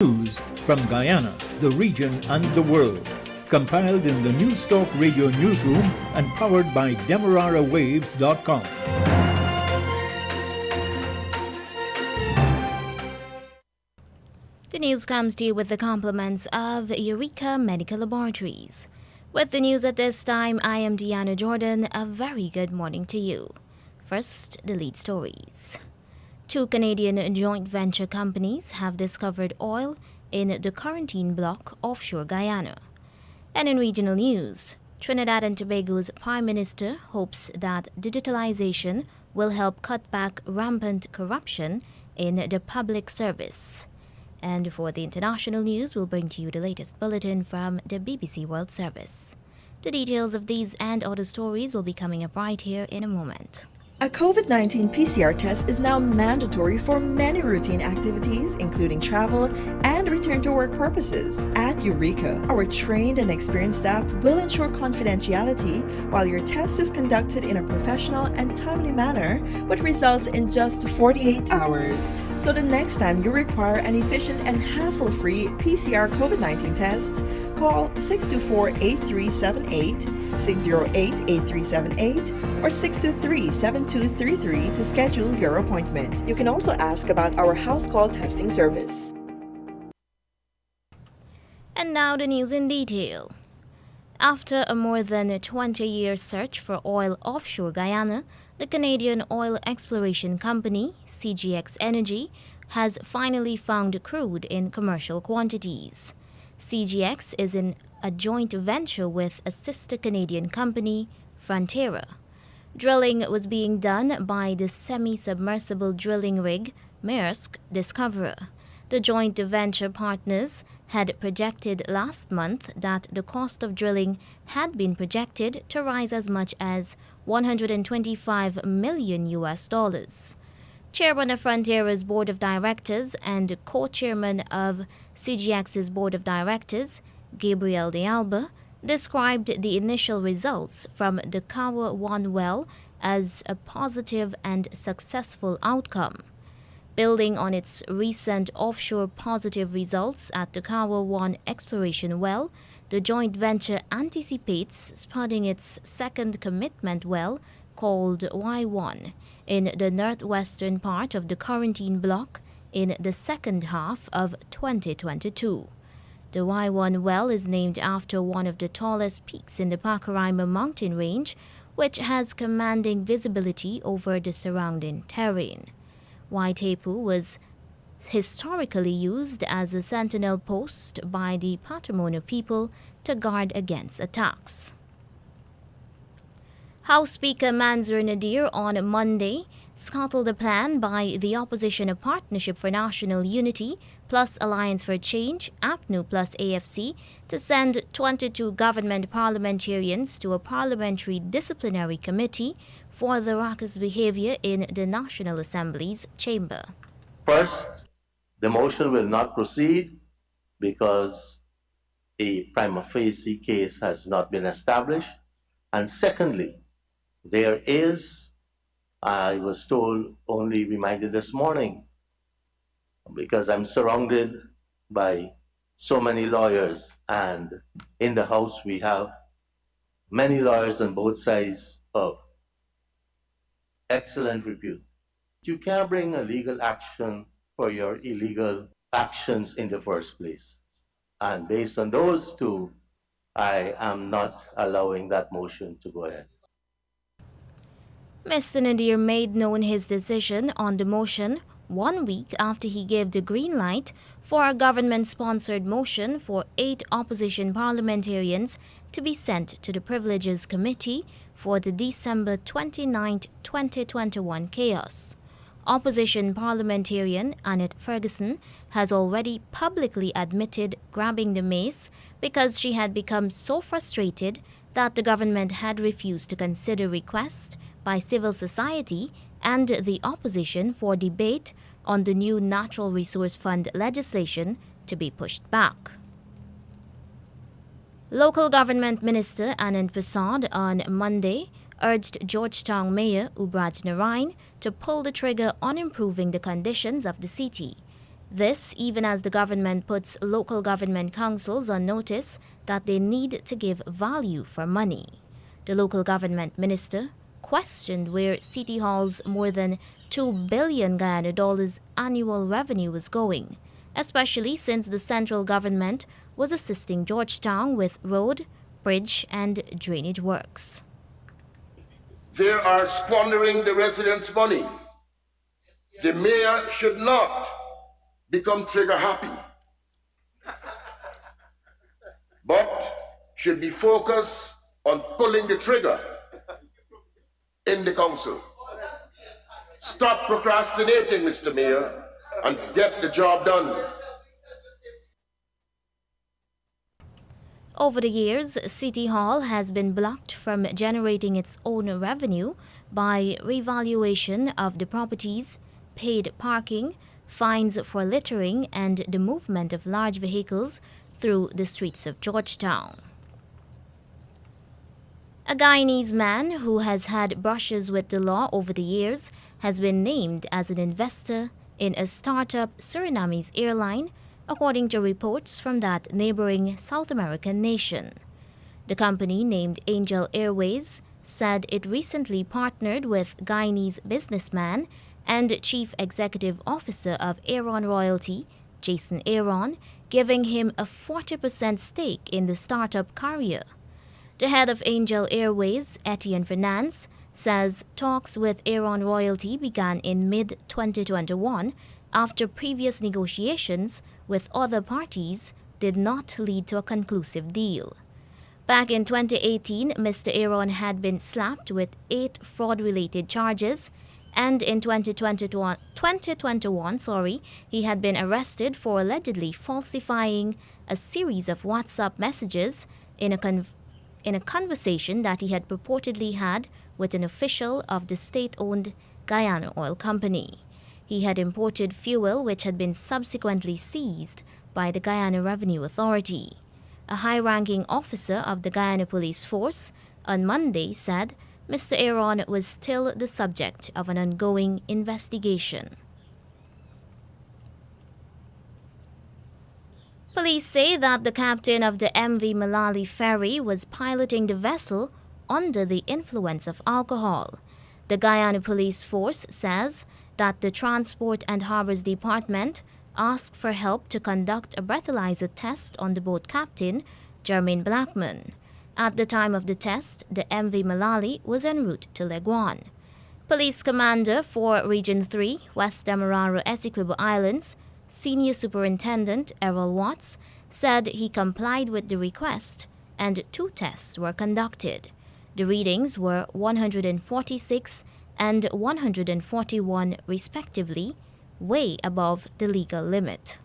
News from Guyana, the region and the world. Compiled in the News Talk Radio newsroom and powered by DemeraraWaves.com. The news comes to you with the compliments of Eureka Medical Laboratories. With the news at this time, I am Deanna Jordan. A very good morning to you. First, the lead stories. 2 Canadian joint venture companies have discovered oil in the quarantine block offshore Guyana. And in regional news, Trinidad and Tobago's Prime Minister hopes that digitalization will help cut back rampant corruption in the public service. And for the international news, we'll bring to you the latest bulletin from the BBC World Service. The details of these and other stories will be coming up right here in a moment. A COVID-19 PCR test is now mandatory for many routine activities, including travel and return to work purposes. At Eureka, our trained and experienced staff will ensure confidentiality while your test is conducted in a professional and timely manner, which results in just 48 hours. So the next time you require an efficient and hassle-free PCR COVID-19 test, call 624-8378, 608-8378, or 623-7233 to schedule your appointment. You can also ask about our house call testing service. And now the news in detail. After a more than 20-year search for oil offshore Guyana, the Canadian oil exploration company, CGX Energy, has finally found crude in commercial quantities. CGX is in a joint venture with a sister Canadian company, Frontiera. Drilling was being done by the semi-submersible drilling rig Maersk Discoverer. The joint venture partners had projected last month that the cost of drilling had been projected to rise as much as $125 million. Chairman of Frontiera's board of directors and co-chairman of CGX's board of directors, Gabriel de Alba, described the initial results from the Kawa-1 well as a positive and successful outcome. Building on its recent offshore positive results at the Kawa-1 exploration well, the joint venture anticipates spudding its second commitment well, called Y1, in the northwestern part of the quarantine block in the second half of 2022. The Y1 well is named after one of the tallest peaks in the Pacaraima mountain range, which has commanding visibility over the surrounding terrain. Waitepu was historically used as a sentinel post by the Patrimonio people to guard against attacks. House Speaker Manzoor Nadir on Monday scuttled a plan by the opposition of Partnership for National Unity plus Alliance for Change, APNU plus AFC, to send 22 government parliamentarians to a parliamentary disciplinary committee for the raucous behavior in the National Assembly's chamber. First, the motion will not proceed because a prima facie case has not been established. And secondly, there is, I was told, only reminded this morning, because I'm surrounded by so many lawyers, and in the House we have many lawyers on both sides of excellent repute. You can't bring a legal action for your illegal actions in the first place. And based on those two, I am not allowing that motion to go ahead. Mr. Nadir made known his decision on the motion 1 week after he gave the green light for a government-sponsored motion for 8 opposition parliamentarians to be sent to the Privileges Committee for the December 29, 2021 chaos. Opposition parliamentarian Annette Ferguson has already publicly admitted grabbing the mace because she had become so frustrated that the government had refused to consider requests by civil society and the opposition for debate on the new Natural Resource Fund legislation to be pushed back. Local Government Minister Anand Prasad on Monday urged Georgetown Mayor Ubraj Narain to pull the trigger on improving the conditions of the city. This even as the government puts local government councils on notice that they need to give value for money. The local government minister questioned where City Hall's more than $2 billion Guyana dollars annual revenue was going, especially since the central government was assisting Georgetown with road, bridge, and drainage works. They are squandering the residents' money. The mayor should not become trigger happy, but should be focused on pulling the trigger in the council. Stop procrastinating, Mr. Mayor, and get the job done. Over the years, City Hall has been blocked from generating its own revenue by revaluation of the properties, paid parking, fines for littering, and the movement of large vehicles through the streets of Georgetown. A Guyanese man who has had brushes with the law over the years has been named as an investor in a startup Surinamese airline, according to reports from that neighboring South American nation. The company, named Angel Airways, said it recently partnered with Guyanese businessman and Chief Executive Officer of Airline Royalty, Jason Aaron, giving him a 40% stake in the startup carrier. The head of Angel Airways, Etienne Fernandez, says talks with Airline Royalty began in mid-2021 after previous negotiations with other parties did not lead to a conclusive deal. Back in 2018, Mr. Aaron had been slapped with 8 fraud-related charges, and in 2021, he had been arrested for allegedly falsifying a series of WhatsApp messages in a conversation that he had purportedly had with an official of the state-owned Guyana Oil Company. He had imported fuel which had been subsequently seized by the Guyana Revenue Authority. A high-ranking officer of the Guyana Police Force on Monday said Mr. Aaron was still the subject of an ongoing investigation. Police say that the captain of the MV Malali ferry was piloting the vessel under the influence of alcohol. The Guyana Police Force says that the Transport and Harbors Department asked for help to conduct a breathalyzer test on the boat captain, Jermaine Blackman. At the time of the test, the MV Malali was en route to Leguan. Police Commander for Region 3, West Demerara Essequibo Islands, Senior Superintendent Errol Watts, said he complied with the request and 2 tests were conducted. The readings were 146 and 141 respectively, way above the legal limit.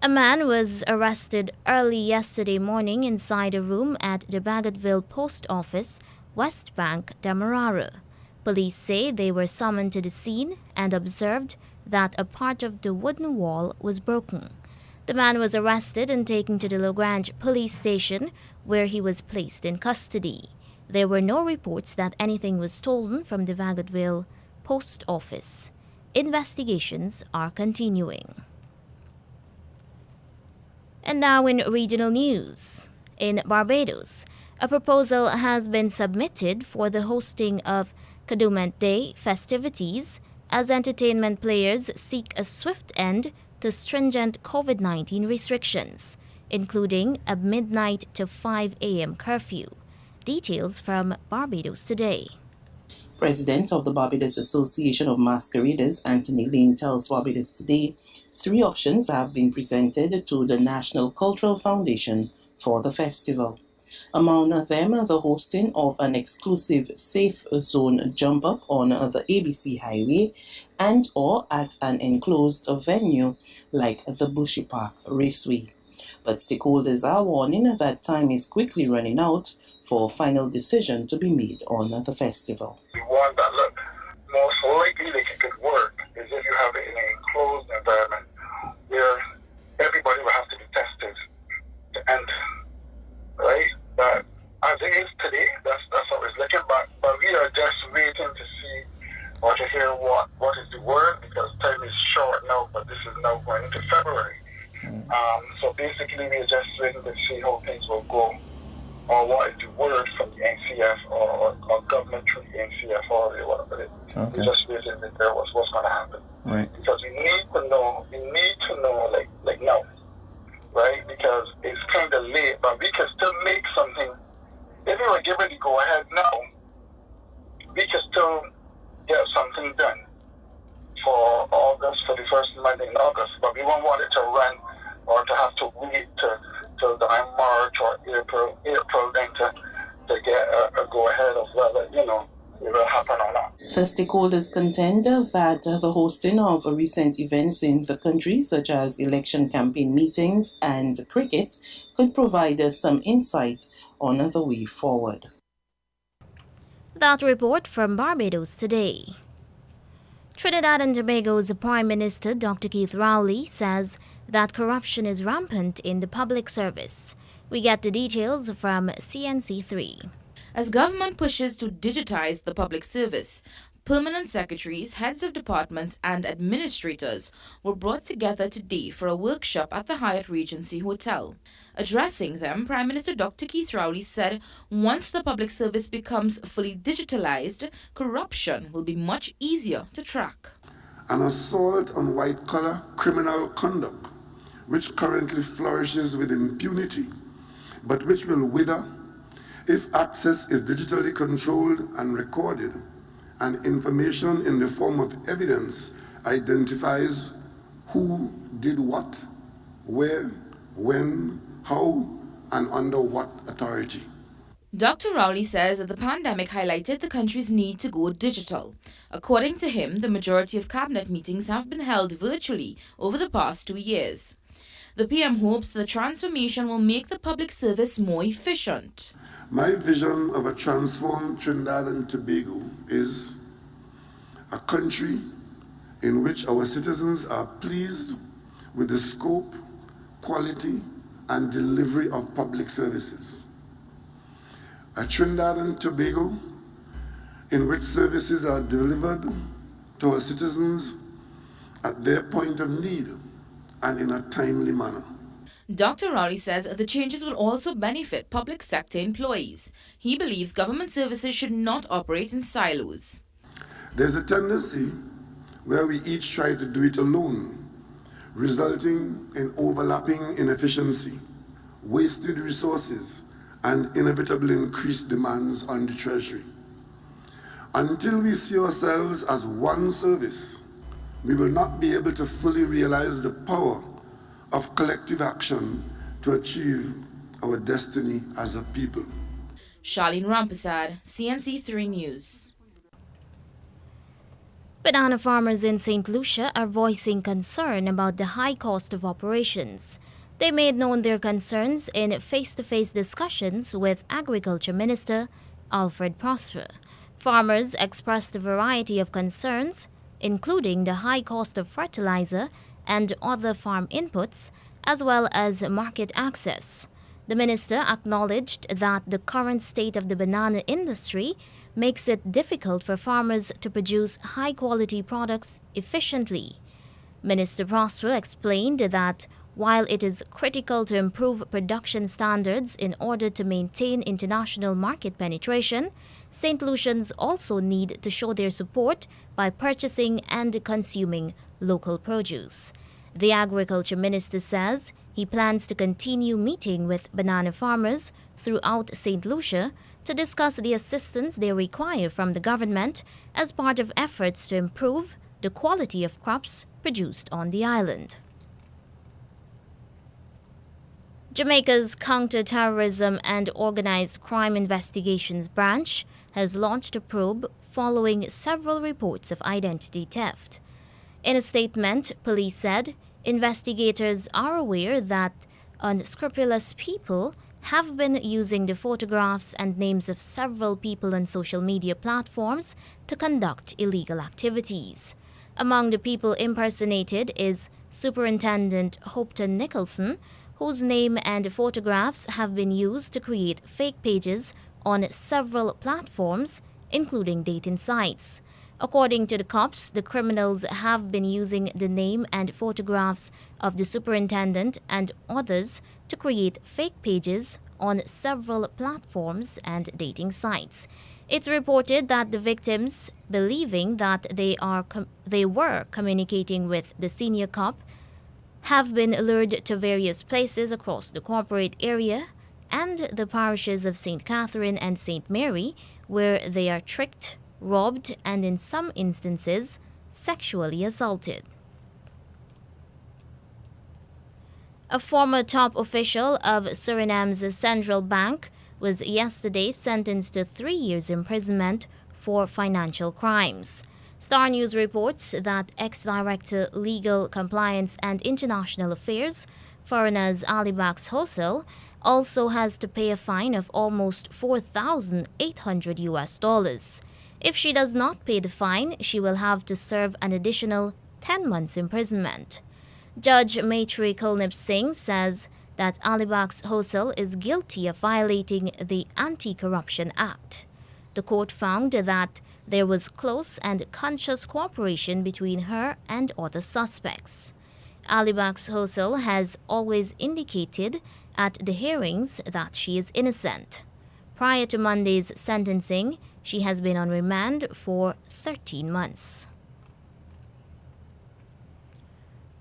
A man was arrested early yesterday morning inside a room at the Vanguardville Post Office, West Bank, Demerara. Police say they were summoned to the scene and observed that a part of the wooden wall was broken. The man was arrested and taken to the Lagrange police station, where he was placed in custody. There were no reports that anything was stolen from the Vanguardville Post Office. Investigations are continuing. And now in regional news. In Barbados, a proposal has been submitted for the hosting of Calumet Day festivities as entertainment players seek a swift end to stringent COVID-19 restrictions, including a midnight to 5 a.m. curfew. Details from Barbados Today. President of the Barbados Association of Masqueraders, Anthony Lane, tells Barbados Today 3 options have been presented to the National Cultural Foundation for the festival. Among them, the hosting of an exclusive safe zone jump-up on the ABC Highway and or at an enclosed venue like the Bushy Park Raceway. But stakeholders are warning that time is quickly running out for final decision to be made on the festival. The one that most likely it could work is if you have it in an enclosed environment where everybody will have to be tested to enter, right? But as it is today, that's how it's looking. But we are just waiting to see or to hear what is the word, because time going into February. So basically, we're just waiting to see how things will go, or what is the word from the NCF or government through the NCF or whatever it is. Okay. We're just waiting to hear what's going to happen. Right. Because we need to know like now, right? Because it's kind of late, but we can still make something. If we were given the go ahead now, we can still get something done for August, for the first Monday in August, but we won't want it to run or to have to wait till March or April then to get a go ahead of whether, it will happen or not. The stakeholders contend that the hosting of recent events in the country, such as election campaign meetings and cricket, could provide some insight on the way forward. That report from Barbados today. Trinidad and Tobago's Prime Minister Dr. Keith Rowley says that corruption is rampant in the public service. We get the details from CNC3. As government pushes to digitize the public service, permanent secretaries, heads of departments and administrators were brought together today for a workshop at the Hyatt Regency Hotel. Addressing them, Prime Minister Dr. Keith Rowley said once the public service becomes fully digitalized, corruption will be much easier to track. An assault on white-collar criminal conduct, which currently flourishes with impunity, but which will wither if access is digitally controlled and recorded, and information in the form of evidence identifies who did what, where, when, how, and under what authority. Dr. Rowley says that the pandemic highlighted the country's need to go digital. According to him, the majority of cabinet meetings have been held virtually over the past 2 years. The PM hopes the transformation will make the public service more efficient. My vision of a transformed Trinidad and Tobago is a country in which our citizens are pleased with the scope, quality, and delivery of public services. A Trinidad and Tobago in which services are delivered to our citizens at their point of need and in a timely manner. Dr. Rowley says the changes will also benefit public sector employees. He believes government services should not operate in silos. There's a tendency where we each try to do it alone, resulting in overlapping inefficiency, wasted resources, and inevitably increased demands on the Treasury. Until we see ourselves as one service, we will not be able to fully realize the power of collective action to achieve our destiny as a people. Charlene Rampasad, CNC3 News. Banana farmers in St. Lucia are voicing concern about the high cost of operations. They made known their concerns in face-to-face discussions with Agriculture Minister Alfred Prosper. Farmers expressed a variety of concerns, including the high cost of fertilizer and other farm inputs, as well as market access. The minister acknowledged that the current state of the banana industry makes it difficult for farmers to produce high-quality products efficiently. Minister Prosper explained that while it is critical to improve production standards in order to maintain international market penetration, St. Lucians also need to show their support by purchasing and consuming local produce. The Agriculture Minister says he plans to continue meeting with banana farmers throughout St. Lucia to discuss the assistance they require from the government as part of efforts to improve the quality of crops produced on the island. Jamaica's Counter-Terrorism and Organized Crime Investigations Branch has launched a probe following several reports of identity theft. In a statement, police said investigators are aware that unscrupulous people have been using the photographs and names of several people on social media platforms to conduct illegal activities. Among the people impersonated is Superintendent Hopton Nicholson, whose name and photographs have been used to create fake pages on several platforms, including dating sites. According to the cops, the criminals have been using the name and photographs of the superintendent and others to create fake pages on several platforms and dating sites. It's reported that the victims, believing that they were communicating with the senior cop, have been lured to various places across the corporate area and the parishes of St. Catherine and St. Mary, where they are tricked, robbed, and in some instances, sexually assaulted. A former top official of Suriname's central bank was yesterday sentenced to 3 years imprisonment for financial crimes. Star News reports that ex-director Legal Compliance and International Affairs, Foreigners Alibax Hosel, also has to pay a fine of almost $4,800. If she does not pay the fine, she will have to serve an additional 10 months imprisonment. Judge Maitri Kulnip Singh says that Alibax Hosel is guilty of violating the Anti-Corruption Act. The court found that there was close and conscious cooperation between her and other suspects. Alibax Hosel has always indicated at the hearings that she is innocent. Prior to Monday's sentencing, she has been on remand for 13 months.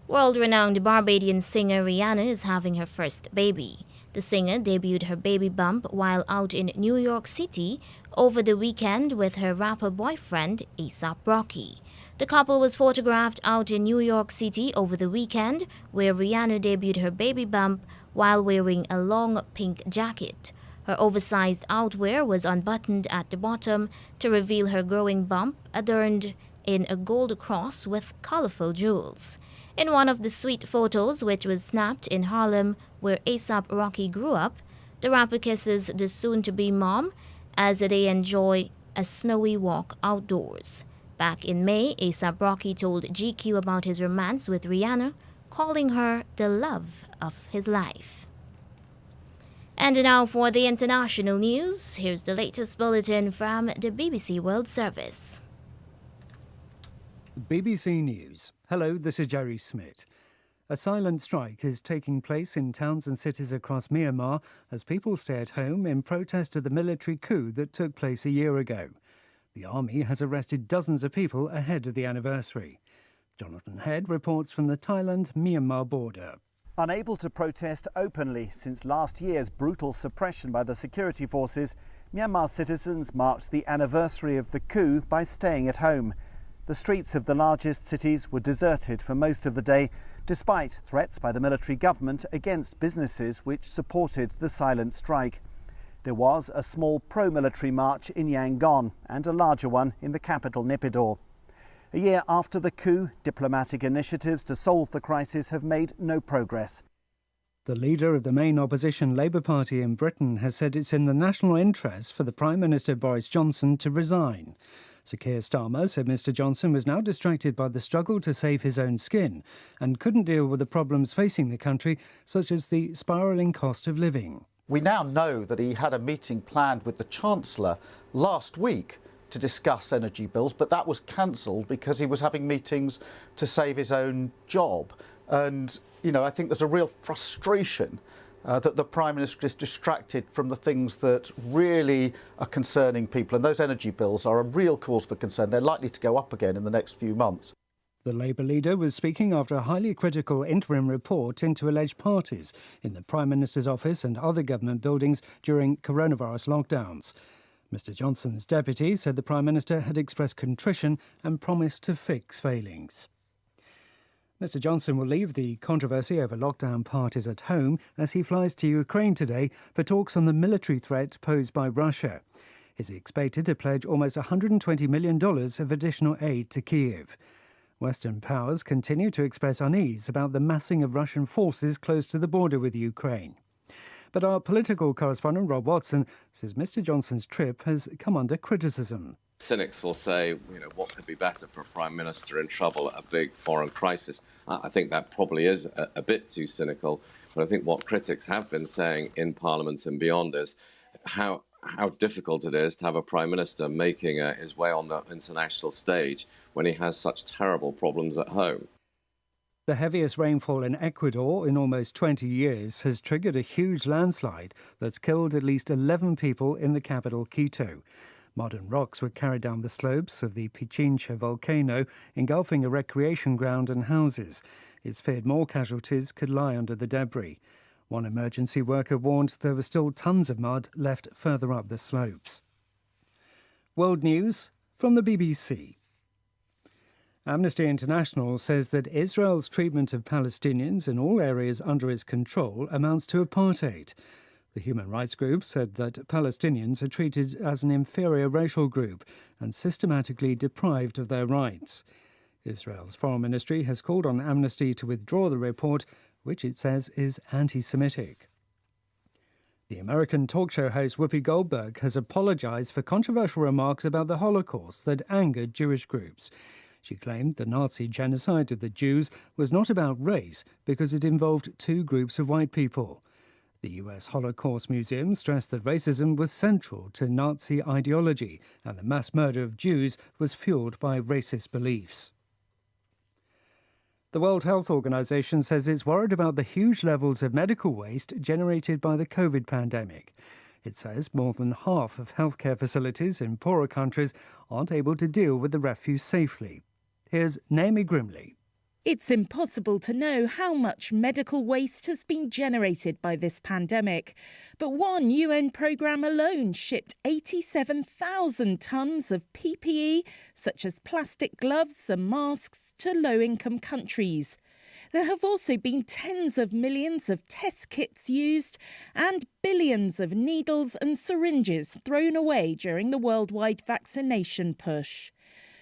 World-renowned Barbadian singer Rihanna is having her first baby. The singer debuted her baby bump while out in New York City over the weekend with her rapper boyfriend, A$AP Rocky. The couple was photographed out in New York City over the weekend, where Rihanna debuted her baby bump while wearing a long pink jacket. Her oversized outwear was unbuttoned at the bottom to reveal her growing bump, adorned in a gold cross with colorful jewels. In one of the sweet photos, which was snapped in Harlem, where A$AP Rocky grew up, the rapper kisses the soon-to-be mom as they enjoy a snowy walk outdoors. Back in May, A$AP Rocky told GQ about his romance with Rihanna, calling her the love of his life. And now for the international news, here's the latest bulletin from the BBC World Service. BBC News. Hello, this is Jerry Smith. A silent strike is taking place in towns and cities across Myanmar as people stay at home in protest of the military coup that took place a year ago. The army has arrested dozens of people ahead of the anniversary. Jonathan Head reports from the Thailand-Myanmar border. Unable to protest openly since last year's brutal suppression by the security forces, Myanmar citizens marked the anniversary of the coup by staying at home. The streets of the largest cities were deserted for most of the day, despite threats by the military government against businesses which supported the silent strike. There was a small pro-military march in Yangon and a larger one in the capital Naypyidaw. A year after the coup, diplomatic initiatives to solve the crisis have made no progress. The leader of the main opposition Labour Party in Britain has said it's in the national interest for the Prime Minister Boris Johnson to resign. Sir Keir Starmer said Mr Johnson was now distracted by the struggle to save his own skin and couldn't deal with the problems facing the country, such as the spiralling cost of living. We now know that he had a meeting planned with the Chancellor last week to discuss energy bills, but that was cancelled because he was having meetings to save his own job. And, I think there's a real frustration that the Prime Minister is distracted from the things that really are concerning people. And those energy bills are a real cause for concern. They're likely to go up again in the next few months. The Labour leader was speaking after a highly critical interim report into alleged parties in the Prime Minister's office and other government buildings during coronavirus lockdowns. Mr Johnson's deputy said the Prime Minister had expressed contrition and promised to fix failings. Mr Johnson will leave the controversy over lockdown parties at home as he flies to Ukraine today for talks on the military threat posed by Russia. He's expected to pledge almost $120 million of additional aid to Kyiv. Western powers continue to express unease about the massing of Russian forces close to the border with Ukraine. But our political correspondent Rob Watson says Mr Johnson's trip has come under criticism. Cynics will say, what could be better for a Prime Minister in trouble at a big foreign crisis? I think that probably is a bit too cynical. But I think what critics have been saying in Parliament and beyond is how how difficult it is to have a Prime Minister making his way on the international stage when he has such terrible problems at home. The heaviest rainfall in Ecuador in almost 20 years has triggered a huge landslide that's killed at least 11 people in the capital, Quito. Modern rocks were carried down the slopes of the Pichincha volcano, engulfing a recreation ground and houses. It's feared more casualties could lie under the debris. One emergency worker warned there were still tons of mud left further up the slopes. World News from the BBC. Amnesty International says that Israel's treatment of Palestinians in all areas under its control amounts to apartheid. The human rights group said that Palestinians are treated as an inferior racial group and systematically deprived of their rights. Israel's foreign ministry has called on Amnesty to withdraw the report, which it says is anti-Semitic. The American talk show host Whoopi Goldberg has apologized for controversial remarks about the Holocaust that angered Jewish groups. She claimed the Nazi genocide of the Jews was not about race because it involved two groups of white people. The US Holocaust Museum stressed that racism was central to Nazi ideology and the mass murder of Jews was fueled by racist beliefs. The World Health Organization says it's worried about the huge levels of medical waste generated by the COVID pandemic. It says more than half of healthcare facilities in poorer countries aren't able to deal with the refuse safely. Here's Naomi Grimley. It's impossible to know how much medical waste has been generated by this pandemic. But one UN programme alone shipped 87,000 tonnes of PPE, such as plastic gloves and masks, to low-income countries. There have also been tens of millions of test kits used and billions of needles and syringes thrown away during the worldwide vaccination push.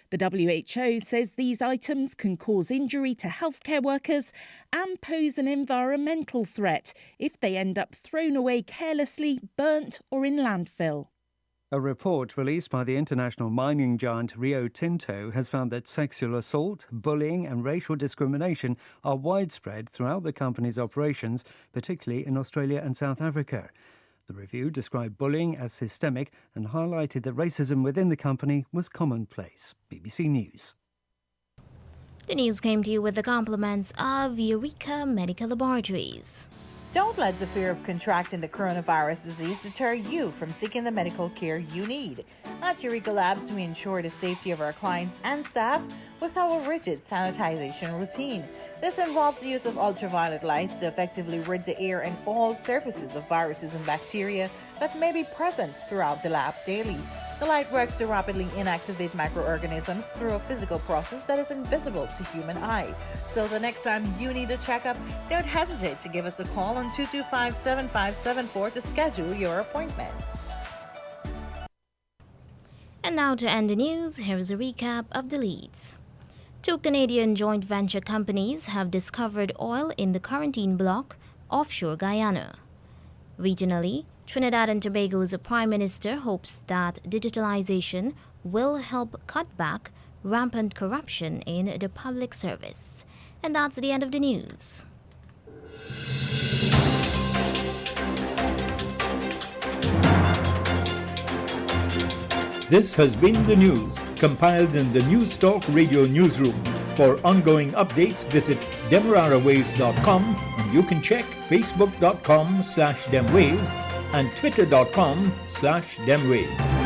The WHO says these items can cause injury to healthcare workers and pose an environmental threat if they end up thrown away carelessly, burnt or in landfill. A report released by the international mining giant Rio Tinto has found that sexual assault, bullying and racial discrimination are widespread throughout the company's operations, particularly in Australia and South Africa. The review described bullying as systemic and highlighted that racism within the company was commonplace. BBC News. The news came to you with the compliments of Eureka Medical Laboratories. Don't let the fear of contracting the coronavirus disease deter you from seeking the medical care you need. At Eureka Labs, we ensure the safety of our clients and staff with our rigid sanitization routine. This involves the use of ultraviolet lights to effectively rid the air and all surfaces of viruses and bacteria that may be present throughout the lab daily. The light works to rapidly inactivate microorganisms through a physical process that is invisible to human eye. So the next time you need a checkup, don't hesitate to give us a call on 225-7574 to schedule your appointment. And now to end the news, here's a recap of the leads. Two Canadian joint venture companies have discovered oil in the quarantine block offshore Guyana. Regionally, Trinidad and Tobago's Prime Minister hopes that digitalization will help cut back rampant corruption in the public service. And that's the end of the news. This has been the news, compiled in the News Talk Radio Newsroom. For ongoing updates, visit demerarawaves.com, and you can check facebook.com/demwaves and twitter.com/demwaves.